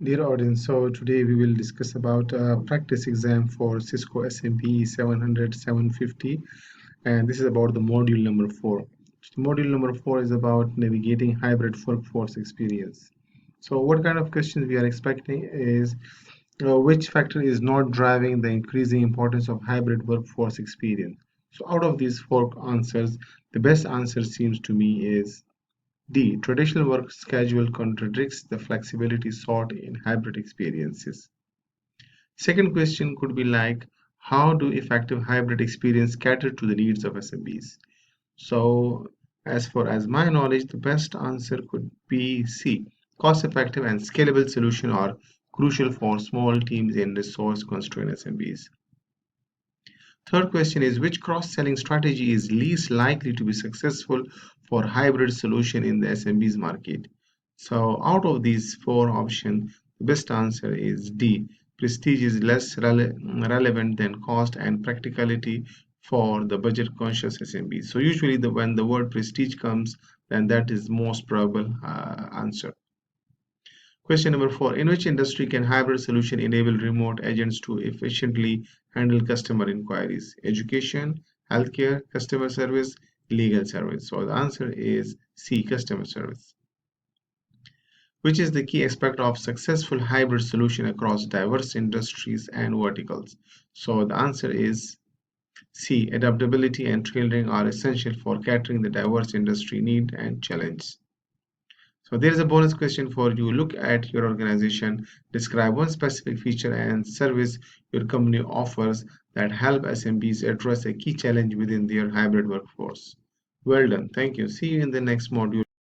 Dear audience, so today we will discuss about practice exam for Cisco SMBE 700-750, and this is about the module number 4. Module number 4 is about navigating hybrid workforce experience. So what kind of questions we are expecting is which factor is not driving the increasing importance of hybrid workforce experience? So out of these four answers, the best answer seems to me is D. Traditional work schedule contradicts the flexibility sought in hybrid experiences. Second question could be like, how do effective hybrid experience cater to the needs of SMBs? So, as far as my knowledge, the best answer could be C. Cost-effective and scalable solution are crucial for small teams in resource-constrained SMBs. Third question is, which cross-selling strategy is least likely to be successful for hybrid solution in the SMBs market? So out of these four options, the best answer is D. Prestige is less relevant than cost and practicality for the budget-conscious SMBs. So usually when the word prestige comes, then that is most probable answer. Question number 4. In which industry can hybrid solution enable remote agents to efficiently handle customer inquiries? Education, healthcare, customer service, legal service. So the answer is C, customer service. Which is the key aspect of successful hybrid solution across diverse industries and verticals? So the answer is C, adaptability and tailoring are essential for catering the diverse industry need and challenge. So there is a bonus question for you. Look at your organization, describe one specific feature and service your company offers that help SMBs address a key challenge within their hybrid workforce. Well done. Thank you. See you in the next module.